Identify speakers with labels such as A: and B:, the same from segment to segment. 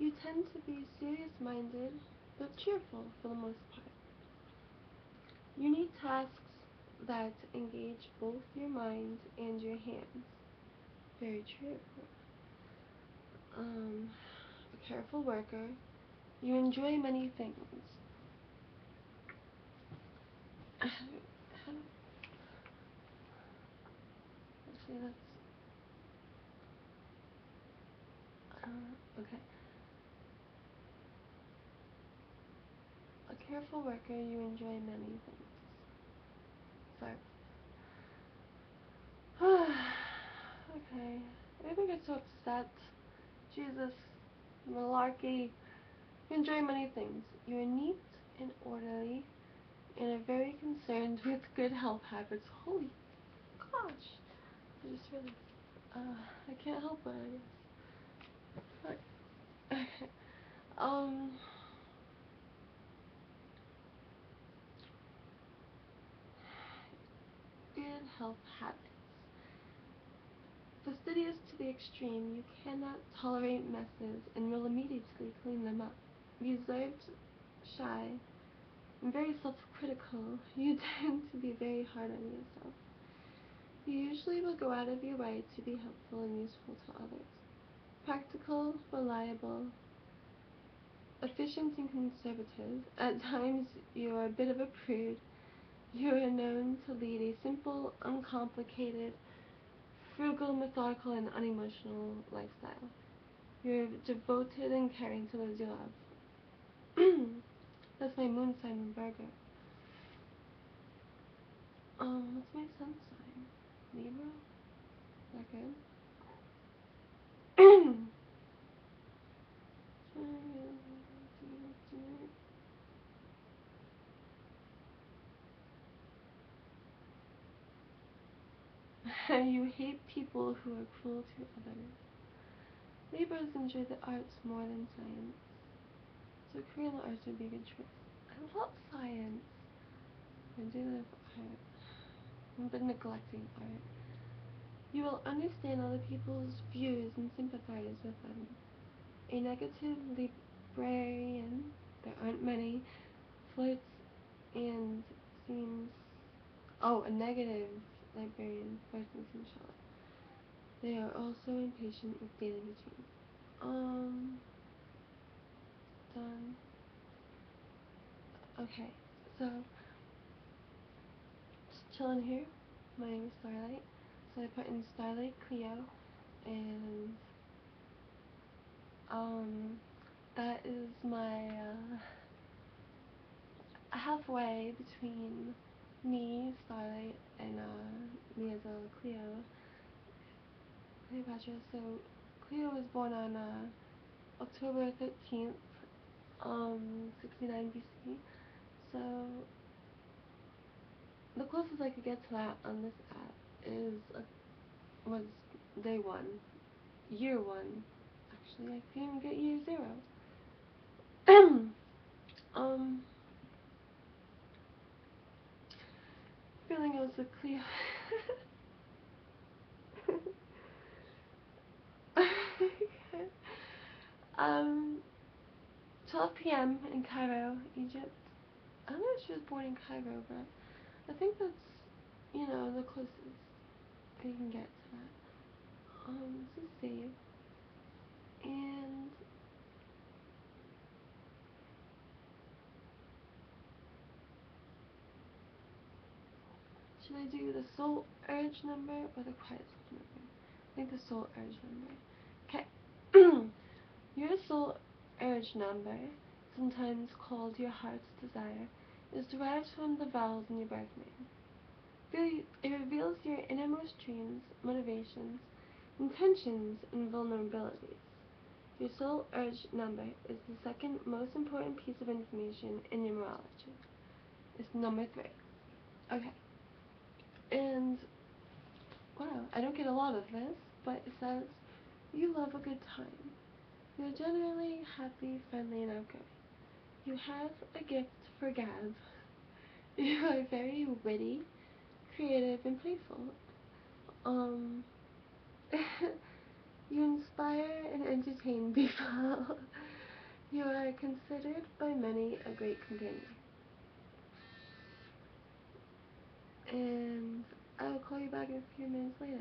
A: You tend to be serious-minded, but cheerful for the most part. You need tasks that engage both your mind and your hands. Very true. A careful worker. You enjoy many things. Actually, okay. A careful worker, you enjoy many things. Sorry. Okay. I think it's so upset. Jesus. Malarkey. You enjoy many things. You are neat and orderly and are very concerned with good health habits. Holy gosh. I just realized. I can't help it, I guess. Okay. Good health habits. Fastidious to the extreme, you cannot tolerate messes and will immediately clean them up. Reserved, shy, and very self-critical, you tend to be very hard on yourself. You usually will go out of your way to be helpful and useful to others. Practical, reliable, efficient and conservative. At times, you are a bit of a prude. You are known to lead a simple, uncomplicated, frugal, methodical, and unemotional lifestyle. You're devoted and caring to those you love. That's my moon sign, Virgo. What's my sun sign? Libra? Is that good? You hate people who are cruel to others. Libras enjoy the arts more than science, so career in the arts would be a good choice. I love science. I do love art. I've been neglecting art. You will understand other people's views and sympathize with them. A negative librarian, there aren't many, flirts and seems... Oh, a negative librarian flirts and seems shy. They are also impatient with daily routines. Done. Okay, so just chilling here. My name is Starlight. So I put in Starlight Cleo, and that is my halfway between me, Starlight, and me as a Cleopatra. So Cleo was born on October 13th, 69 BC. So the closest I could get to that on this app was day 1, year 1. Actually, I couldn't even get year 0. Feeling I was a Cleo. 12 p.m. in Cairo, Egypt. I don't know if she was born in Cairo, but I think that's, the closest I can get to that. This is save. And should I do the soul urge number or the quiet soul number? I think the soul urge number. Okay. Your soul urge number, sometimes called your heart's desire, is derived from the vowels in your birth name. It reveals your innermost dreams, motivations, intentions, and vulnerabilities. Your soul urge number is the second most important piece of information in numerology. It's number 3. Okay. And, wow, I don't get a lot of this, but it says, you love a good time. You're generally happy, friendly, and outgoing. You have a gift for gab. You are very witty, creative, and playful. You inspire and entertain people. You are considered by many a great companion. And I'll call you back a few minutes later.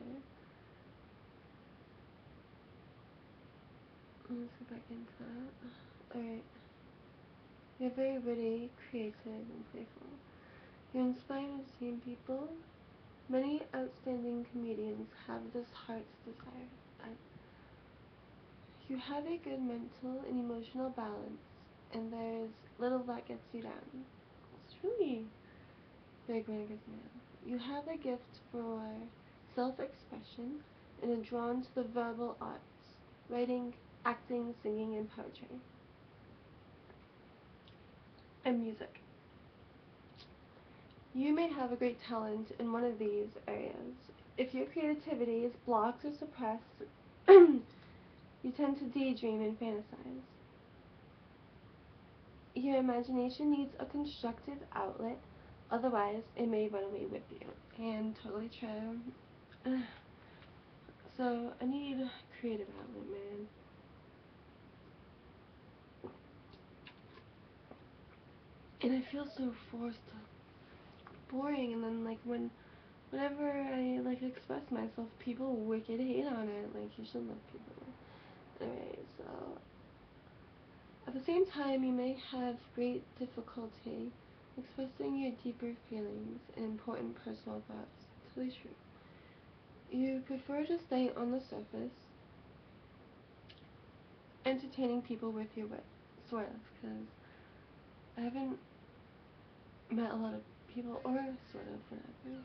A: Let's get back into that. Alright. You're very witty, creative, and playful. You inspire and entertain people. Many outstanding comedians have this heart's desire. You have a good mental and emotional balance, and there's little that gets you down. It's really big when it gets you down. You have a gift for self-expression and are drawn to the verbal arts, writing, acting, singing, and poetry. And music. You may have a great talent in one of these areas. If your creativity is blocked or suppressed, you tend to daydream and fantasize. Your imagination needs a constructive outlet, otherwise it may run away with you. And totally true. So I need a creative outlet, man. And I feel so forced, boring, and then like whenever I like express myself, people wicked hate on it. Like, you should love people. Alright, so at the same time, you may have great difficulty expressing your deeper feelings and important personal thoughts. Totally true. You prefer to stay on the surface, entertaining people with your wit, sort of, because I haven't met a lot of people, or sort of, whatever.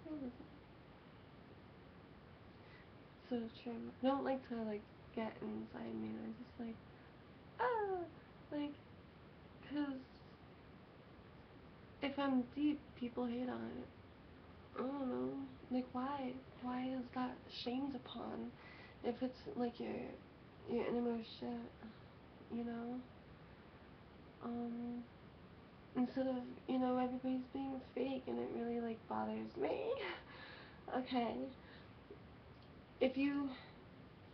A: What was it? So true. I don't like to, like, get inside me, I just, like, like, because if I'm deep, people hate on it. I don't know. Like, why? Why is that shamed upon if it's, like, your innermost shit, you know? Instead of, everybody's being fake, and it really, like, bothers me. Okay. If you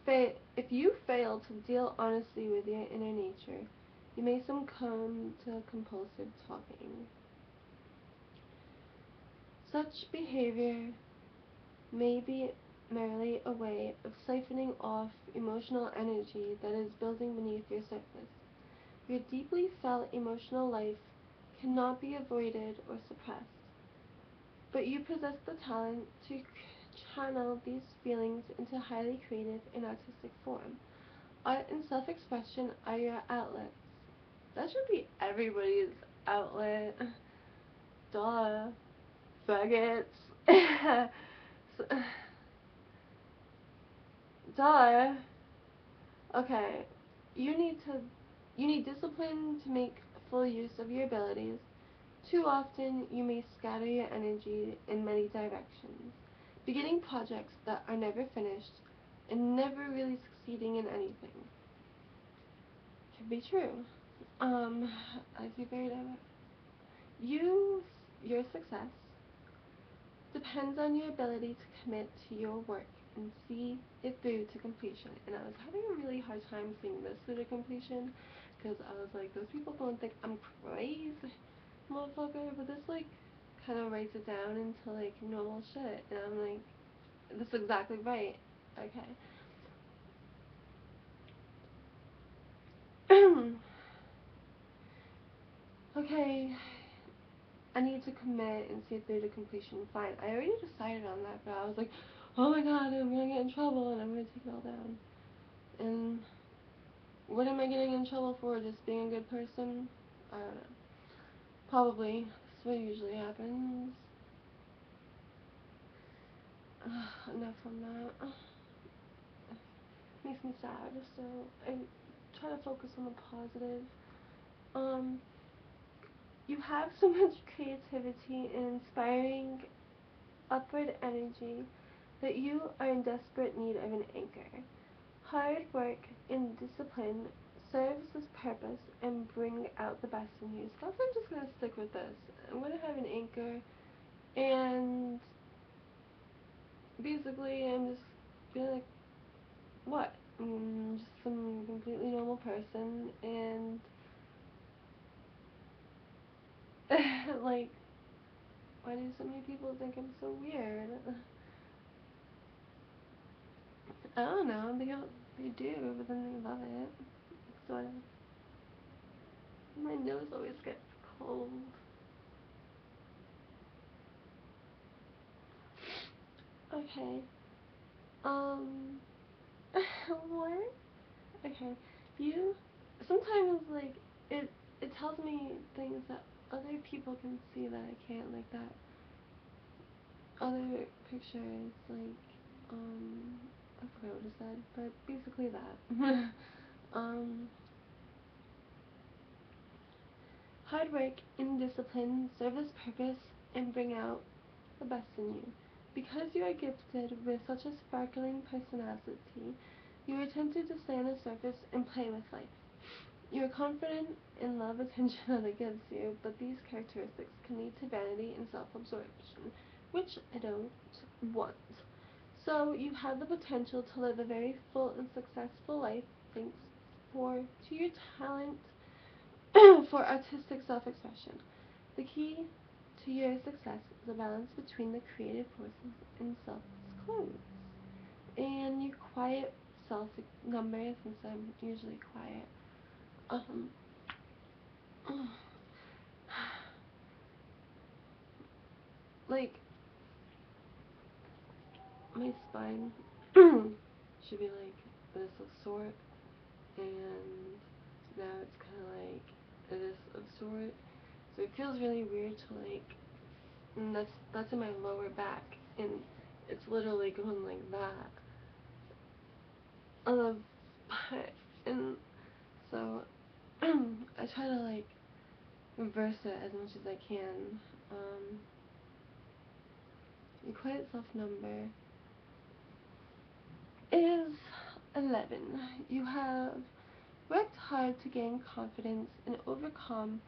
A: fail to deal honestly with your inner nature, you may succumb to compulsive talking. Such behavior may be merely a way of siphoning off emotional energy that is building beneath your surface. Your deeply felt emotional life cannot be avoided or suppressed, but you possess the talent to channel these feelings into highly creative and artistic form. Art and self-expression are your outlets. That should be everybody's outlet. Duh. Faggots. Duh. Okay. You need discipline to make full use of your abilities. Too often, you may scatter your energy in many directions, beginning projects that are never finished and never really succeeding in anything. Can be true. As you very your success depends on your ability to commit to your work and see it through to completion. And I was having a really hard time seeing this through to completion, because I was like, those people gonna think I'm crazy, motherfucker. But this, like, kind of writes it down into, like, normal shit. And I'm like, that's exactly right. Okay. Okay. I need to commit and see it through to completion. Fine. I already decided on that, but I was like, oh my god, I'm gonna get in trouble and I'm gonna take it all down. And what am I getting in trouble for? Just being a good person? I don't know. Probably. That's what usually happens. Enough on that. Makes me sad, so I try to focus on the positive. You have so much creativity and inspiring upward energy that you are in desperate need of an anchor. Hard work and discipline serves this purpose and bring out the best in you. So I'm just going to stick with this. I'm going to have an anchor, and basically I'm just going to what? Just some completely normal person, and like, why do so many people think I'm so weird? I don't know, they do, but then they love it, sort of. My nose always gets cold. Okay. What? Okay. You sometimes like it tells me things that other people can see that I can't, like that other pictures, like I forgot what it said, but basically that. um Hard work and discipline serve this purpose and bring out the best in you. Because you are gifted with such a sparkling personality, you are tempted to stay on the surface and play with life. You are confident in love attention other gives you, but these characteristics can lead to vanity and self-absorption, which I don't want. So you have the potential to live a very full and successful life thanks to your talent for artistic self-expression. The key to your success is a balance between the creative forces and self-disclose. And your quiet self number, since I'm usually quiet, like, my spine should be like this of sort, and now it's kind of like this of sort. So it feels really weird to like, and that's in my lower back, and it's literally going like that. But and so I try to like reverse it as much as I can. Your quiet self number is 11. You have worked hard to gain confidence and overcome,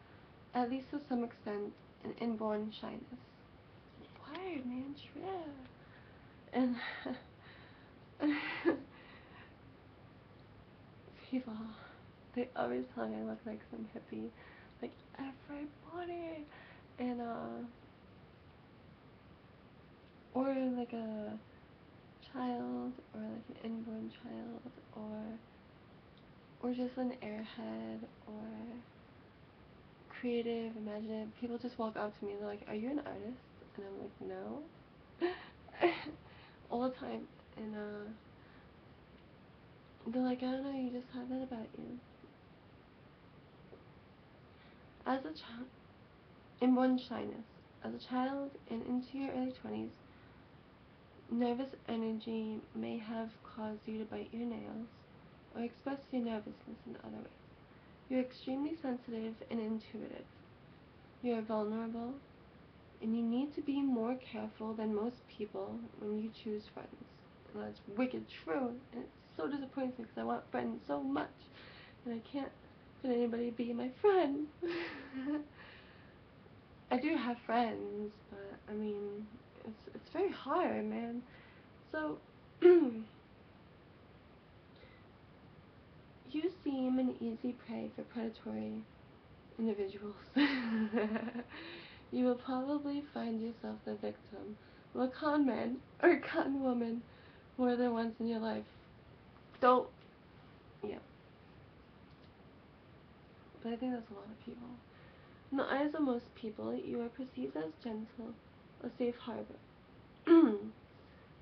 A: at least to some extent, an inborn shyness. Word, man, true. And people, they always tell me I look like some hippie, like everybody, and or like a child, or like an inborn child, or just an airhead, or creative, imaginative. People just walk up to me and they're like, "Are you an artist?" And I'm like, "No." All the time, and they're like, "I don't know, you just have that about you." As a child, inborn shyness. As a child and into your early 20s, nervous energy may have caused you to bite your nails or express your nervousness in other ways. You're extremely sensitive and intuitive. You are vulnerable, and you need to be more careful than most people when you choose friends. And that's wicked true, and it so disappoints me because I want friends so much, and I can't let anybody be my friend. I do have friends, but I mean, it's very hard, man. So, you seem an easy prey for predatory individuals. You will probably find yourself the victim of a con man or con woman more than once in your life. Don't, yeah. But I think that's a lot of people. In the eyes of most people, you are perceived as gentle, a safe harbor.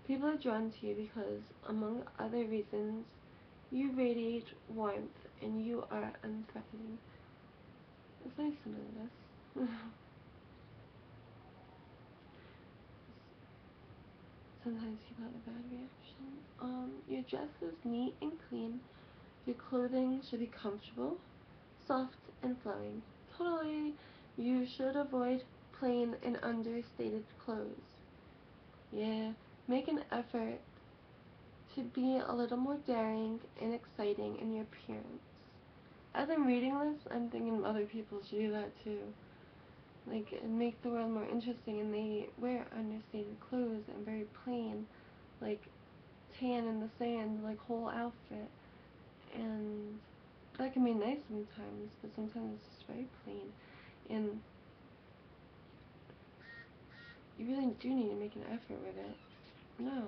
A: People are drawn to you because, among other reasons, you radiate warmth and you are unthreatening. It's nice to know this. Sometimes people have a bad reaction. Your dress is neat and clean. Your clothing should be comfortable, soft, and flowing. Totally, you should avoid plain and understated clothes. Yeah, make an effort to be a little more daring and exciting in your appearance. As I'm reading this, I'm thinking other people should do that too. Like, and make the world more interesting, and they wear understated clothes and very plain. Like, tan in the sand, like, whole outfit. And that can be nice sometimes, but sometimes it's just very plain. And you really do need to make an effort with it. No.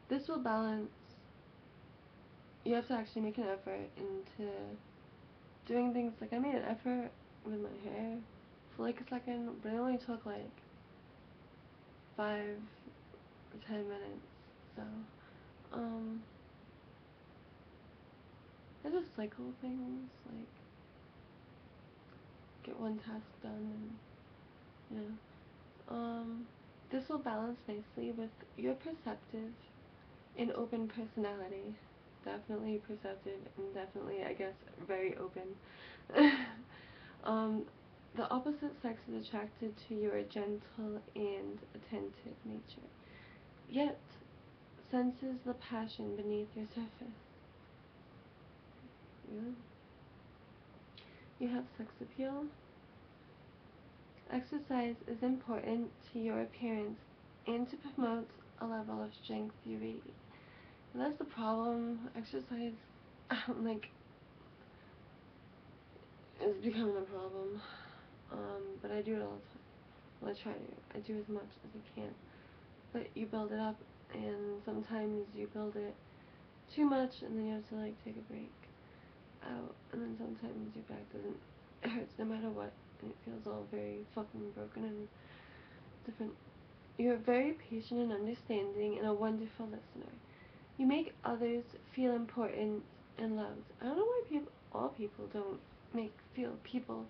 A: This will balance. You have to actually make an effort into doing things. Like, I made an effort with my hair for like a second, but it only took like 5 or 10 minutes. So, I just cycle things, like, get one task done, and, this will balance nicely with your perceptive and open personality. Definitely perceptive and definitely, I guess, very open. The opposite sex is attracted to your gentle and attentive nature, yet senses the passion beneath your surface. Really? You have sex appeal. Exercise is important to your appearance and to promote a level of strength you radiate. And that's the problem. Exercise, like, is becoming a problem. But I do it all the time. Well, I try to. I do as much as I can. But you build it up, and sometimes you build it too much, and then you have to, like, take a break out. And then sometimes your back doesn't, it hurts no matter what, and it feels all very fucking broken and different. You're very patient and understanding and a wonderful listener. You make others feel important and loved. I don't know why all people don't make people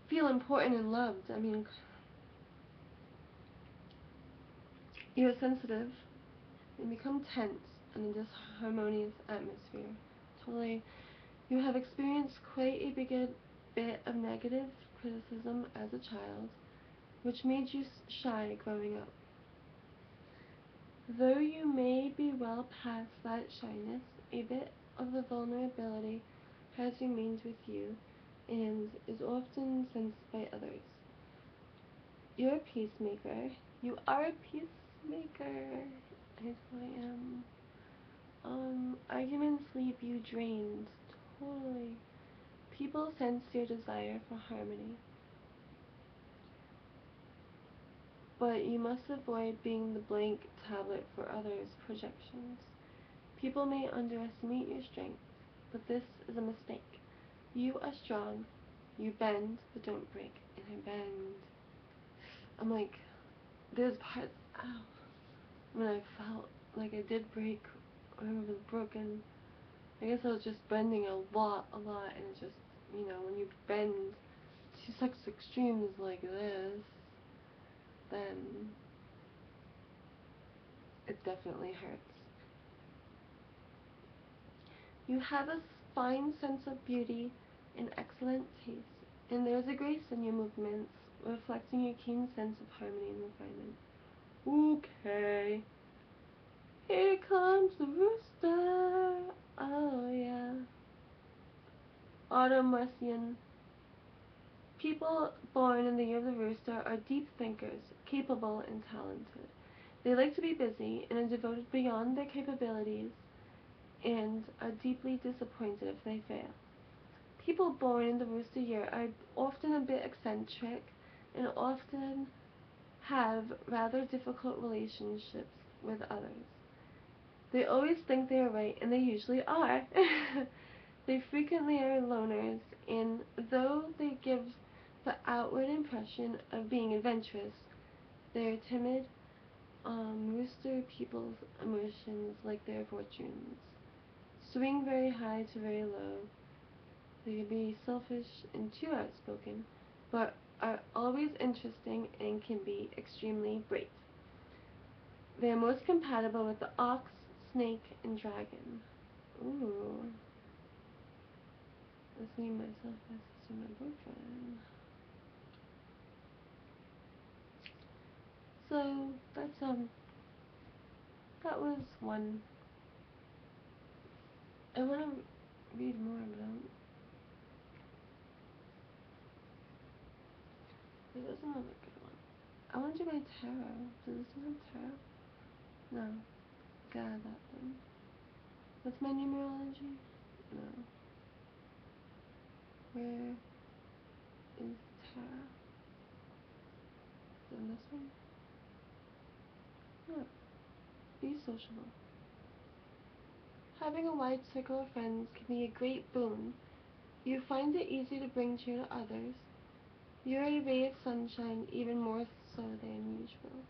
A: feel important and loved. I mean, you're sensitive and become tense in a disharmonious atmosphere. Totally. You have experienced quite a bit of negative criticism as a child, which made you shy growing up. Though you may be well past that shyness, a bit of the vulnerability has remained with you and is often sensed by others. You're a peacemaker. You are a peacemaker. I totally am. Arguments leave you drained. Totally. People sense your desire for harmony. But you must avoid being the blank tablet for others' projections. People may underestimate your strength, but this is a mistake. You are strong. You bend, but don't break. And I bend. I'm like, there's parts, ow, when I felt like I did break, or I was broken. I guess I was just bending a lot, and it just, when you bend to such extremes like this, then it definitely hurts. You have a fine sense of beauty and excellent taste, and there's a grace in your movements, reflecting your keen sense of harmony and refinement. Okay. Here comes the rooster. Oh, yeah. Autumn. People born in the year of the rooster are deep thinkers, capable and talented. They like to be busy and are devoted beyond their capabilities and are deeply disappointed if they fail. People born in the rooster year are often a bit eccentric and often have rather difficult relationships with others. They always think they are right, and they usually are. They frequently are loners, and though they give the outward impression of being adventurous, they are timid. Rooster people's emotions, like their fortunes, swing very high to very low. They can be selfish and too outspoken, but are always interesting and can be extremely brave. They are most compatible with the ox, snake, and dragon. Ooh. Let's name myself as my boyfriend. So that was one. I want to read more, but This is another good one. I want to do my tarot. Does this have tarot? No. Get out of that then. What's my numerology? No. Where is tarot? Is it in this one? No. Be sociable. Having a wide circle of friends can be a great boon. You find it easy to bring cheer to others. You're a ray of sunshine, even more so than usual.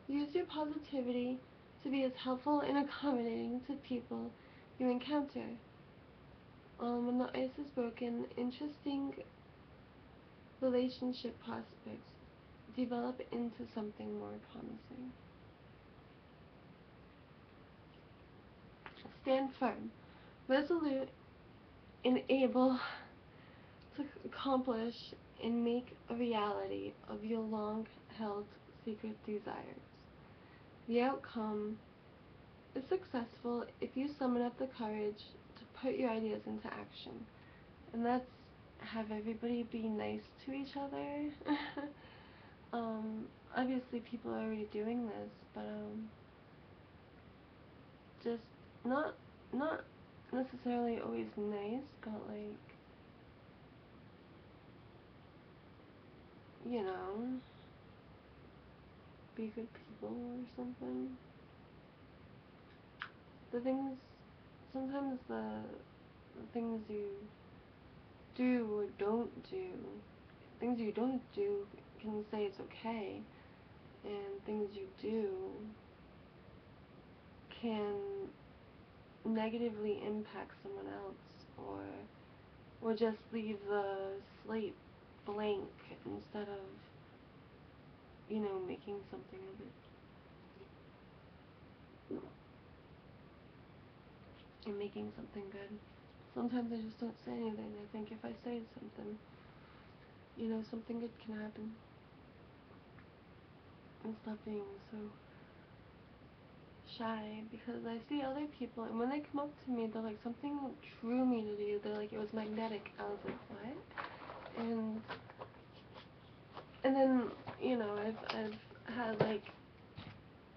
A: Use your positivity to be as helpful and accommodating to people you encounter. When the ice is broken, interesting relationship prospects develop into something more promising. Stand firm, resolute, and able to accomplish and make a reality of your long-held secret desires. The outcome is successful if you summon up the courage to put your ideas into action. And that's have everybody be nice to each other. Obviously people are already doing this, but just not necessarily always nice, but like, you know, be good people or something. Sometimes the things you do or don't do, things you don't do can say it's okay, and things you do can negatively impact someone else, or just leave the slate blank instead of, you know, making something of it and making something good. Sometimes I just don't say anything. I think if I say something, you know, something good can happen. And stop being so shy, because I see other people, and when they come up to me, they're like, something drew me to you. They're like, it was magnetic. I was like, what? And then, you know, I've had like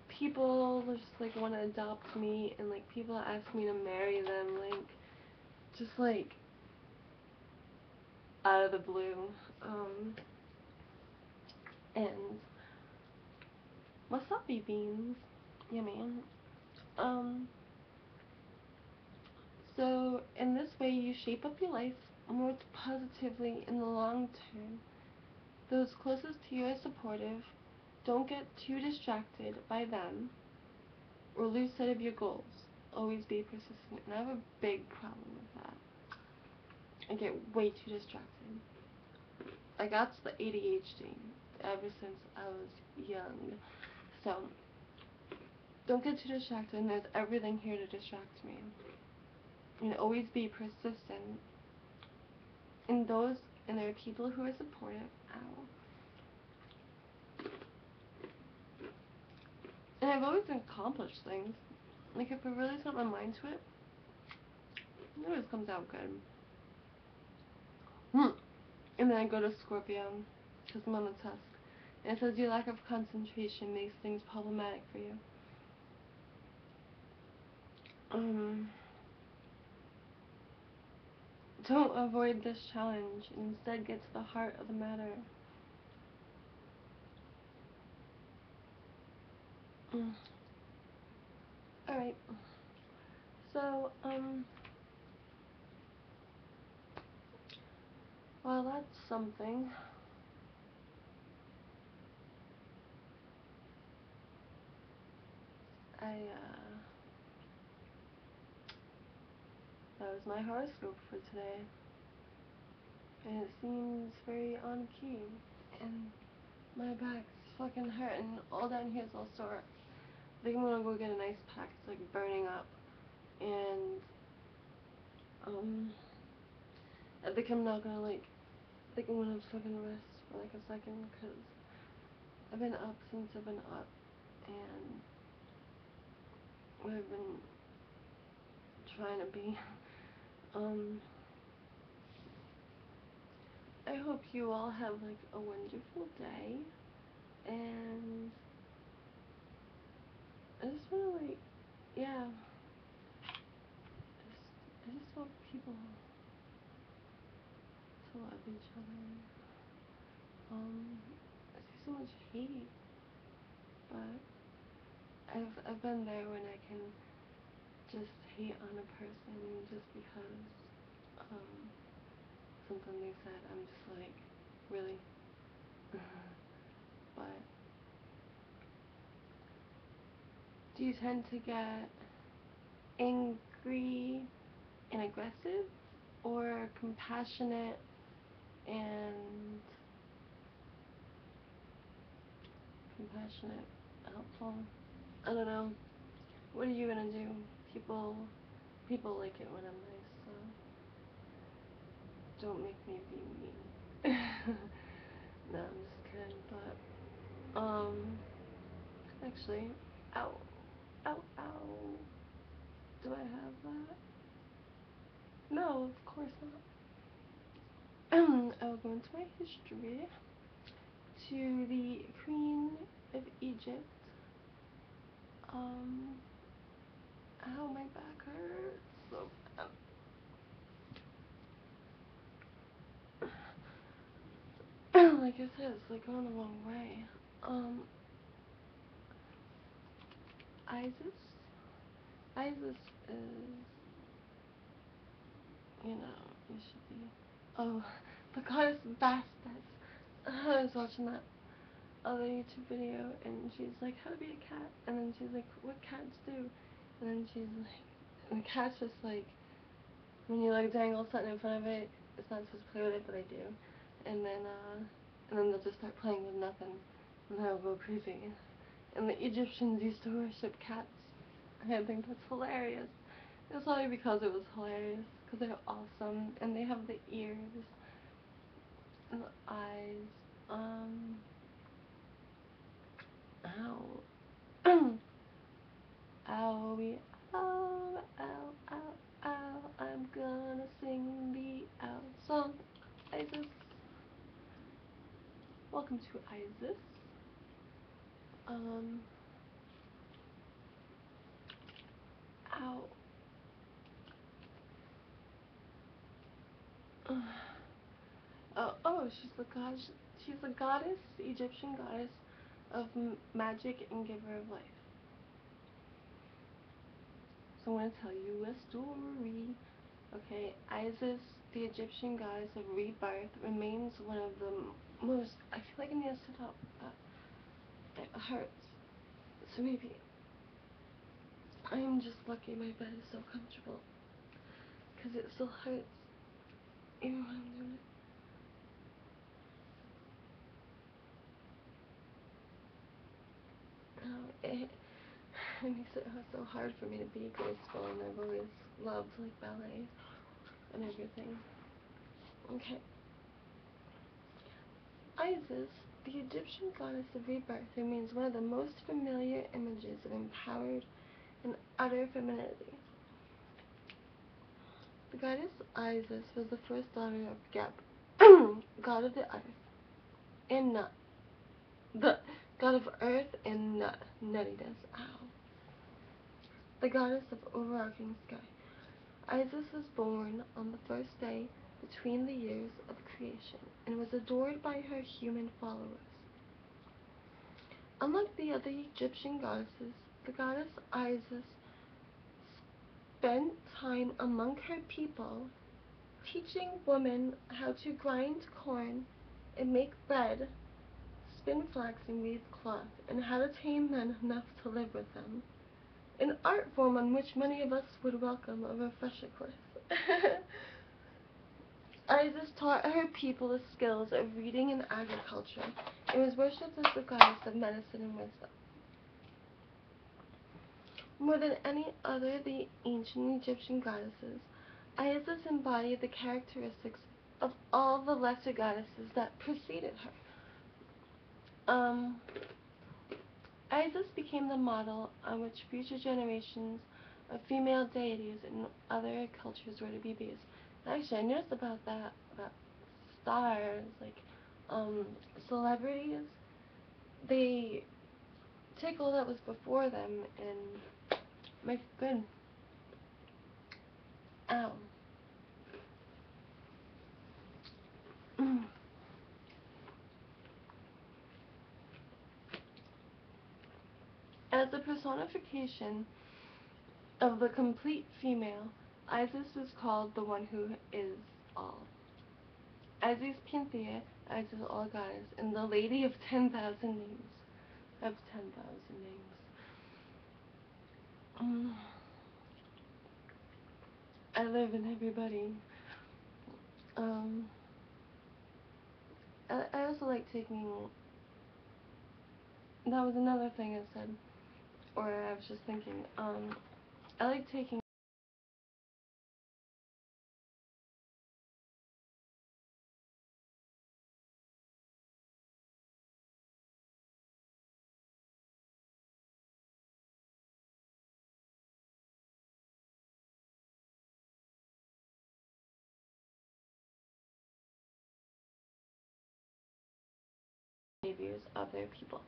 A: people just like want to adopt me, and like people ask me to marry them, like just like out of the blue. And wasabi beans, yummy. So in this way you shape up your life more positively in the long term. Those closest to you are supportive. Don't get too distracted by them or lose sight of your goals. Always be persistent. And I have a big problem with that. I get way too distracted. I got the ADHD ever since I was young. So don't get too distracted, and there's everything here to distract me. And always be persistent. And there are people who are supportive. Ow. And I've always accomplished things. Like, if I really set my mind to it, it always comes out good. And then I go to Scorpio, because I'm on the tusk. And it says your lack of concentration makes things problematic for you. Don't avoid this challenge. Instead, get to the heart of the matter. Alright. So, well, that's something. That was my horoscope for today. And it seems very on key. And my back's fucking hurting. All down here is all sore. I think I'm gonna go get an ice pack. It's like burning up. And, I think I'm not gonna like, I think I'm gonna fucking rest for like a second, because I've been up since I've been up. And I've been trying to be, I hope you all have like a wonderful day, and I just want to like, yeah, I just want people to love each other. I see so much hate, but I've been there when I can just hate on a person just because something they said. I'm just like, really? But do you tend to get angry and aggressive, or compassionate and helpful? I don't know. What are you gonna do? People like it when I'm nice, so don't make me be mean. No, I'm just kidding, but actually, ow, ow, ow. Do I have that? No, of course not. I'll go into my history to the Queen of Egypt. Ow, my back hurts so bad. Like I said, it's like going the wrong way. Isis is, you should be, oh, the goddess Bastet. I was watching that other YouTube video, and she's like, how to be a cat, and then she's like, what cats do, and then she's like, and the cat's just like, when you like dangle something in front of it, it's not supposed to play with it, but they do, and then they'll just start playing with nothing, and they'll go crazy. And the Egyptians used to worship cats. I think that's hilarious. It's probably because it was hilarious, because they're awesome, and they have the ears, and the eyes, ow. Owie, ow, ow, ow, ow, I'm gonna sing the ow song. Isis. Welcome to Isis. Ow. Oh, she's the goddess, the Egyptian goddess of magic and giver of life. So I'm going to tell you a story. Okay, Isis, the Egyptian goddess of rebirth, remains one of the most, I feel like I need to sit up. It hurts. So maybe, I am just lucky my bed is so comfortable, because it still hurts, even when I'm doing it. It makes it so hard for me to be graceful, and I've always loved like ballet and everything. Okay. Isis, the Egyptian goddess of rebirth, remains one of the most familiar images of empowered and utter femininity. The goddess Isis was the first daughter of Geb, god of the earth, and Nut, the god of earth and nuttiness. Ow. The goddess of overarching sky. Isis was born on the first day between the years of creation and was adored by her human followers. Unlike the other Egyptian goddesses, the goddess Isis spent time among her people, teaching women how to grind corn and make bread, spin flax and weave cloth, and how to tame men enough to live with them. An art form on which many of us would welcome a refresher course. Isis taught her people the skills of reading and agriculture, and was worshipped as the goddess of medicine and wisdom. More than any other of the ancient Egyptian goddesses, Isis embodied the characteristics of all the lesser goddesses that preceded her. Isis became the model on which future generations of female deities in other cultures were to be based. Actually, I noticed about that stars, like celebrities, they take all that was before them and make it good. Ow. As the personification of the complete female, Isis is called the one who is all. Isis Panthea, Isis all goddess, and the lady of 10,000 names. Of 10,000 names. I live in everybody. I also like taking. That was another thing I said, or I was just thinking. I like taking behaviors of their people.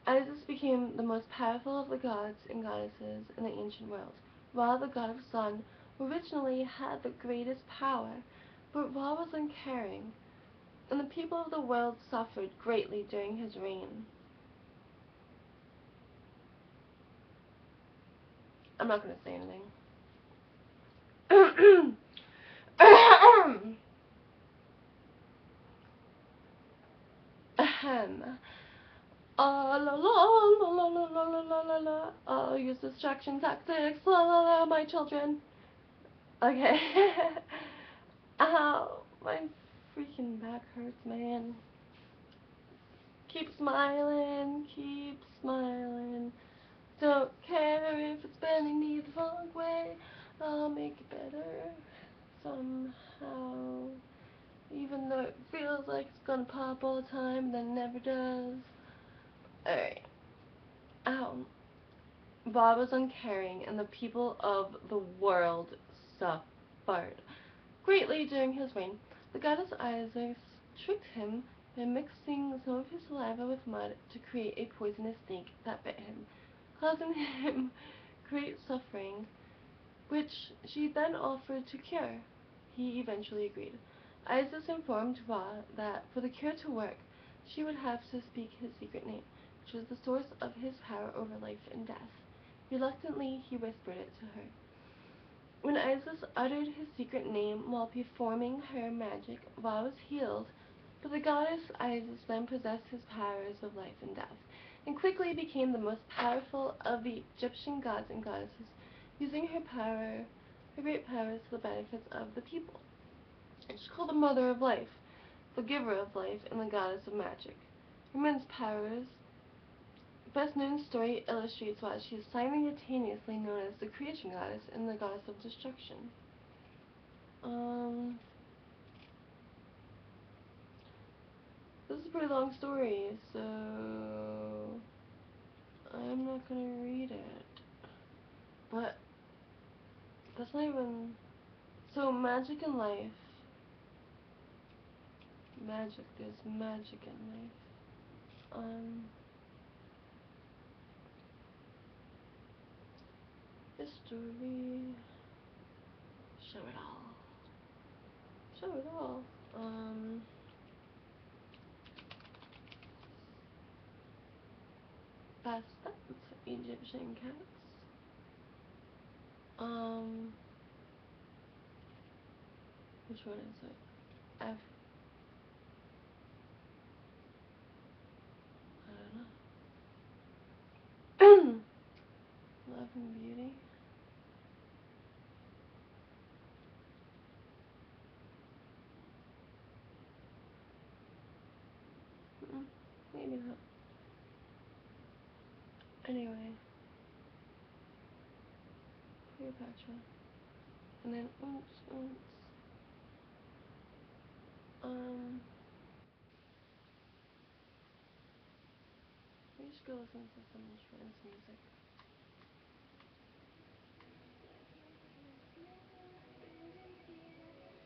A: Isis became the most powerful of the gods and goddesses in the ancient world. Ra, the god of sun, originally had the greatest power, but Ra was uncaring, and the people of the world suffered greatly during his reign. I'm not going to say anything. Ahem. La la la la la la la la la. Use distraction tactics. La la la, my children. Okay. Ow, my freaking back hurts, man. Keep smiling, keep smiling. Don't care if it's bending me the wrong way. I'll make it better somehow. Even though it feels like it's gonna pop all the time, then never does. Alright. Bob was uncaring, and the people of the world suffered greatly during his reign. The goddess Isis tricked him by mixing some of his saliva with mud to create a poisonous snake that bit him, causing him great suffering, which she then offered to cure. He eventually agreed. Isis informed Ra that for the cure to work, she would have to speak his secret name, which was the source of his power over life and death. Reluctantly, he whispered it to her. When Isis uttered his secret name while performing her magic, Ra was healed, but the goddess Isis then possessed his powers of life and death, and quickly became the most powerful of the Egyptian gods and goddesses, using her great powers to the benefits of the people. She's called the Mother of Life, the Giver of Life, and the Goddess of Magic. Her immense powers. Best-known story illustrates why she is simultaneously known as the Creation Goddess and the Goddess of Destruction. This is a pretty long story, so I'm not gonna read it. But that's not even. So magic in life. Magic. There's magic in life. History. Show it all. Show it all. Past tense, Egyptian cats. Which one is it? I don't know. Love and Beauty. Maybe not. Anyway. Cleopatra. And then, we should go listen to some trance music.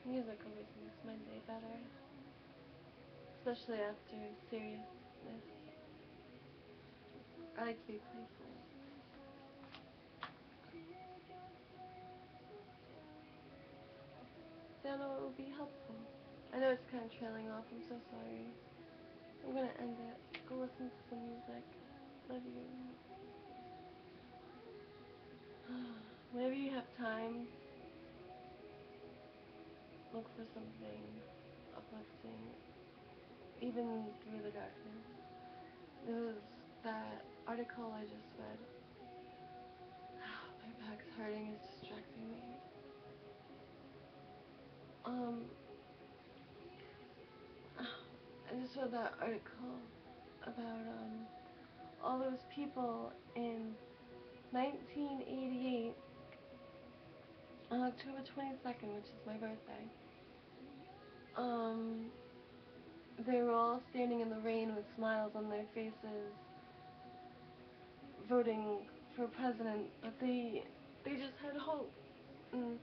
A: Music always makes my day. better, especially after seriousness. I like to be playful. I don't know what would be helpful. I know it's kind of trailing off, I'm so sorry. I'm gonna end it. Go listen to some music. Love you. Whenever you have time, look for something uplifting, even through the darkness. There was that article I just read. My back's hurting, it's distracting me. I just read that article about all those people in 1988 on October 22nd, which is my birthday. They were all standing in the rain with smiles on their faces, voting for president, but they just had hope. And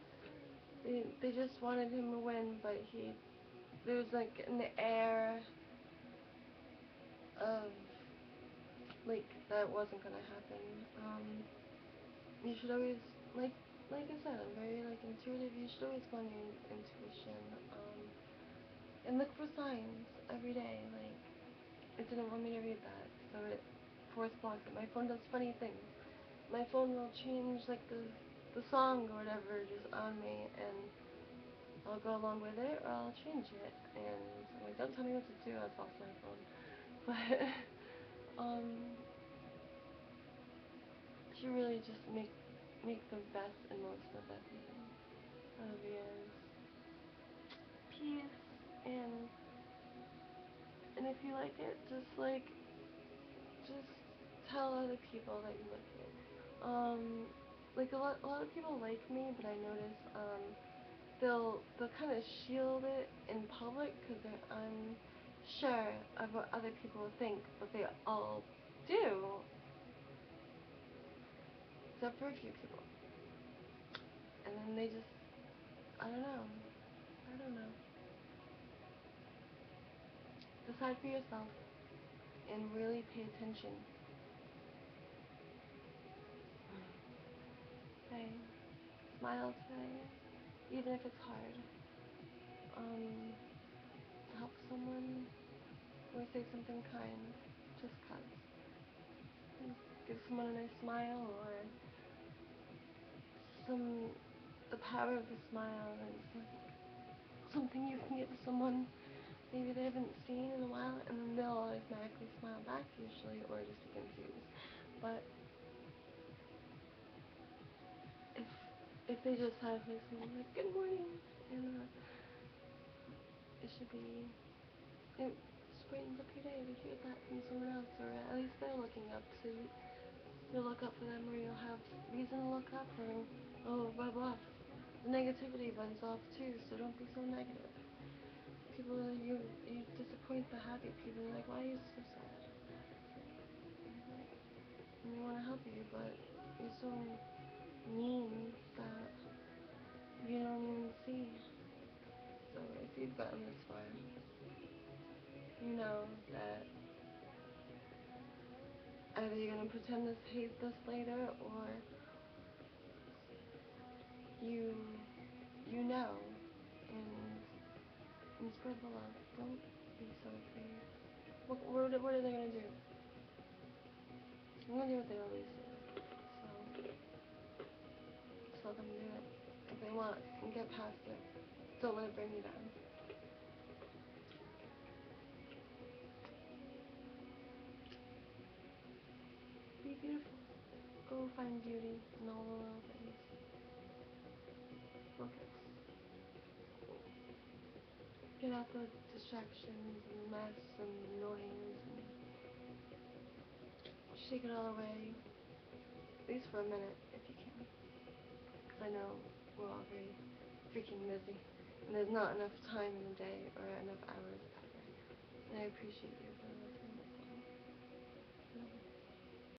A: they just wanted him to win, but there was like an air of like that wasn't gonna happen. You should always like I said, I'm very like intuitive. You should always go on your intuition. And look for signs every day. Like, it didn't want me to read that, so it force blocks it. My phone does funny things. My phone will change like the song or whatever just on me, and I'll go along with it or I'll change it. And I'm like, don't tell me what to do. That's off my phone. But you really just make the best and most of everything. Of yours. Peace. And if you like it, just tell other people that you like it. Like a lot of people like me, but I notice they'll kind of shield it in public because they're unsure of what other people will think, but they all do, except for a few people. And then they just, I don't know. Decide for yourself and really pay attention. Okay. Smile today, even if it's hard. To help someone or say something kind, just cause. Give someone a nice smile or the power of a smile is like something you can give someone maybe they haven't seen in a while, and then they'll automatically smile back usually, or just be confused. But if they just have like something like good morning, and it should be, it brightens up your day to hear that from someone else, or at least they're looking up, so you'll look up for them, or you'll have reason to look up, or oh blah blah. The negativity runs off too, so don't be so negative. People, you disappoint the happy people. You're like, why are you so sad? And they want to help you, but you're so mean that you don't even see. So if you've gotten this far, you know that either you're gonna pretend to hate this later, or you know, and spread the love. Don't be so afraid. What are they gonna do? I'm gonna do what they always do. So just let them do it if they want and get past it. Don't let it bring you down. Be beautiful. Go find beauty in all the little things. Focus. Get out the distractions and the mess and the noise and shake it all away. At least for a minute, if you can. Because I know we're all very freaking busy. And there's not enough time in the day or enough hours ever. And I appreciate you for listening.